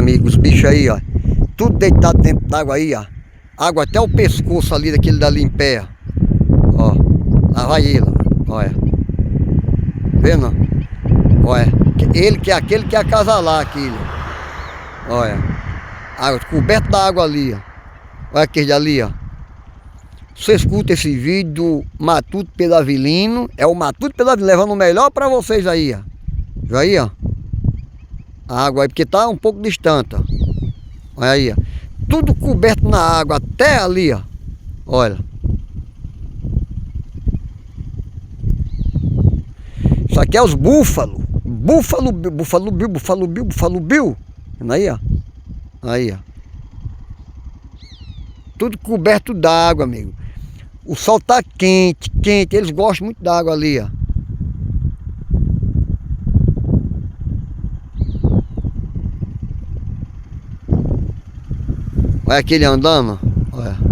amigos, os bichos aí, ó. Tudo deitado dentro d'água aí, ó. Água até o pescoço ali, daquele dali em pé, ó. Lá vai ele, olha. Vendo? Olha. Ele que é aquele que é acasalar aqui, olha. Água, coberto da água ali, ó. Olha aquele ali, ó. Você escuta esse vídeo do Matuto Pedro Avilino. É o Matuto Pedro Avilino levando o melhor pra vocês aí, ó. Viu aí, ó? A água aí, porque tá um pouco distante, ó. Olha aí, ó. Tudo coberto na água, até ali, ó. Olha. Isso aqui é os búfalos. Búfalo Bill, Búfalo Bill, Búfalo Bill, Búfalo Bill. Vendo aí, ó. Aí, ó. Tudo coberto d'água, amigo. O sol tá quente, quente. Eles gostam muito d'água ali, ó. Olha aquele andando, olha.